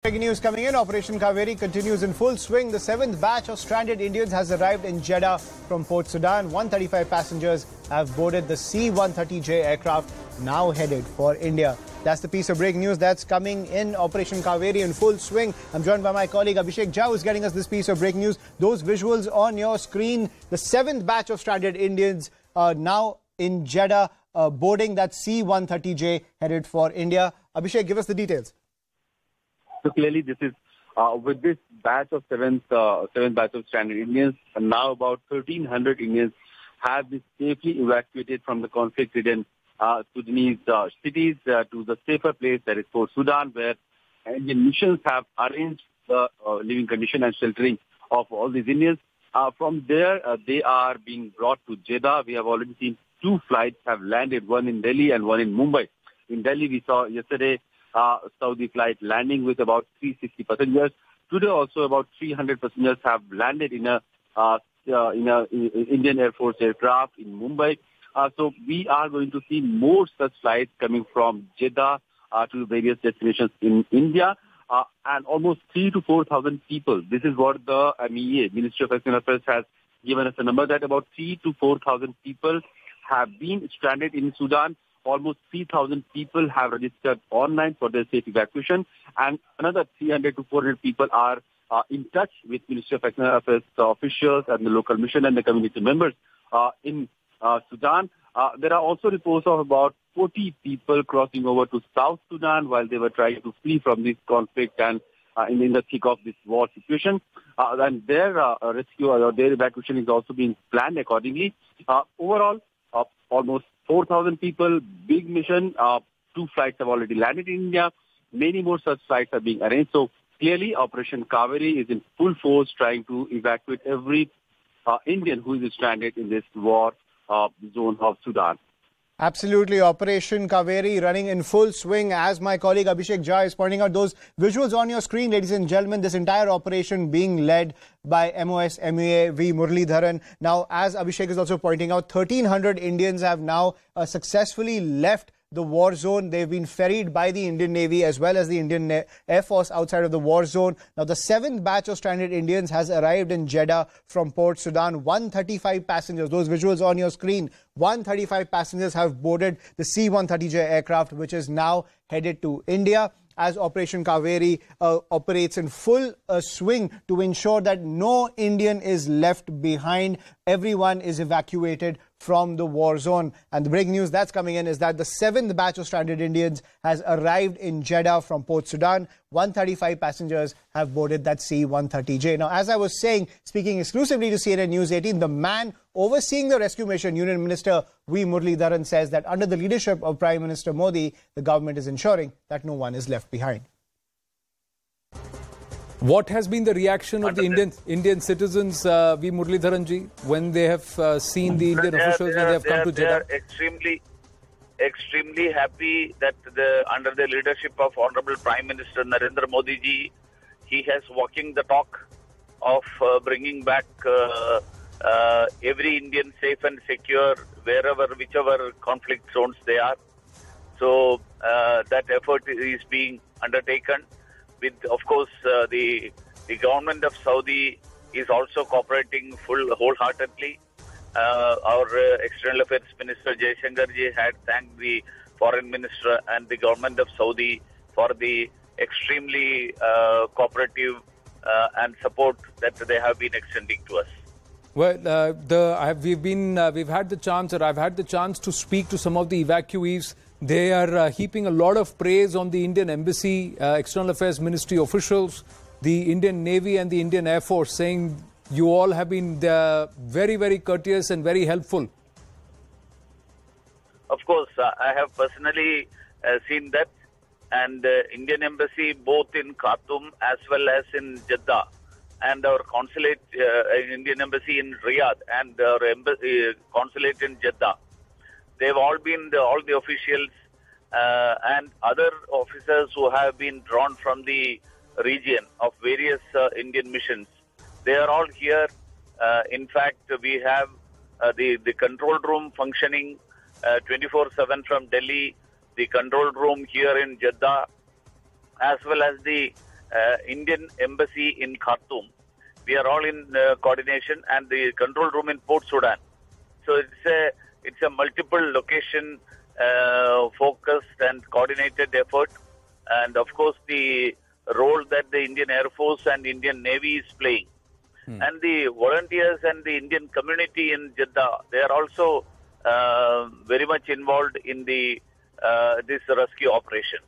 Breaking news coming in. Operation Kaveri continues in full swing. The seventh batch of stranded Indians has arrived in Jeddah from Port Sudan. 135 passengers have boarded the C-130J aircraft, now headed for India. That's the piece of breaking news that's coming in. Operation Kaveri in full swing. I'm joined by my colleague Abhishek Jha, who's getting us this piece of breaking news. Those visuals on your screen. The seventh batch of stranded Indians now in Jeddah, boarding that C-130J headed for India. Abhishek, give us the details. So clearly, this is with this batch of seventh batch of stranded Indians, and now about 1,300 Indians have been safely evacuated from the conflict-ridden Sudanese cities to the safer place, that is Port Sudan, where Indian missions have arranged the living condition and sheltering of all these Indians. From there, they are being brought to Jeddah. We have already seen two flights have landed, one in Delhi and one in Mumbai. In Delhi, we saw yesterday Saudi flight landing with about 360 passengers. Today also about 300 passengers have landed in a Indian Air Force aircraft in Mumbai. So we are going to see more such flights coming from Jeddah to various destinations in India. And almost 3,000 to 4,000 people. This is what the MEA, Ministry of External Affairs, has given us a number that about 3,000 to 4,000 people have been stranded in Sudan. Almost 3,000 people have registered online for their safe evacuation, and another 300 to 400 people are in touch with Ministry of External Affairs officials and the local mission and the community members in Sudan. There are also reports of about 40 people crossing over to South Sudan while they were trying to flee from this conflict and in the thick of this war situation. And their rescue or their evacuation is also being planned accordingly. Overall, almost 4,000 people, big mission. Two flights have already landed in India. Many more such flights are being arranged. So clearly, Operation Kaveri is in full force trying to evacuate every Indian who is stranded in this war zone of Sudan. Absolutely. Operation Kaveri running in full swing. As my colleague Abhishek Jha is pointing out, those visuals on your screen, ladies and gentlemen, this entire operation being led by MOS MEA V Muralidharan. Now, as Abhishek is also pointing out, 1,300 Indians have now successfully left the war zone. They've been ferried by the Indian Navy as well as the Indian Air Force outside of the war zone. Now, the seventh batch of stranded Indians has arrived in Jeddah from Port Sudan. 135 passengers, those visuals on your screen, 135 passengers have boarded the C-130J aircraft, which is now headed to India, as Operation Kaveri operates in full swing to ensure that no Indian is left behind. Everyone is evacuated from the war zone. And the breaking news that's coming in is that the seventh batch of stranded Indians has arrived in Jeddah from Port Sudan. 135 passengers have boarded that C-130J. Now, as I was saying, speaking exclusively to CNN News 18, the man overseeing the rescue mission, Union Minister V Muralidharan, says that under the leadership of Prime Minister Modi, the government is ensuring that no one is left behind. What has been the reaction of the Indian citizens, V Muralidharan ji, when they have seen the Indian officials when they have come to Jeddah? They are extremely happy that under the leadership of Honorable Prime Minister Narendra Modi ji, he has walking the talk of bringing back every Indian safe and secure whichever conflict zones they are. So that effort is being undertaken. With, of course, the government of Saudi is also cooperating wholeheartedly. Our External Affairs Minister Jaishankar ji had thanked the Foreign Minister and the government of Saudi for the extremely cooperative and support that they have been extending to us. Well, we've had the chance, or I've had the chance to speak to some of the evacuees. They are heaping a lot of praise on the Indian Embassy, External Affairs Ministry officials, the Indian Navy and the Indian Air Force, saying you all have been very, very courteous and very helpful. Of course, I have personally seen that, and Indian Embassy both in Khartoum as well as in Jeddah, and our consulate, Indian Embassy in Riyadh, and our consulate in Jeddah. They've all been, all the officials and other officers who have been drawn from the region of various Indian missions. They are all here. In fact, we have the control room functioning 24/7 from Delhi, the control room here in Jeddah, as well as the Indian Embassy in Khartoum. We are all in coordination, and the control room in Port Sudan. So it's a multiple location focused and coordinated effort, and of course the role that the Indian Air Force and Indian Navy is playing. And the volunteers and the Indian community in Jeddah, they are also very much involved in the this rescue operations.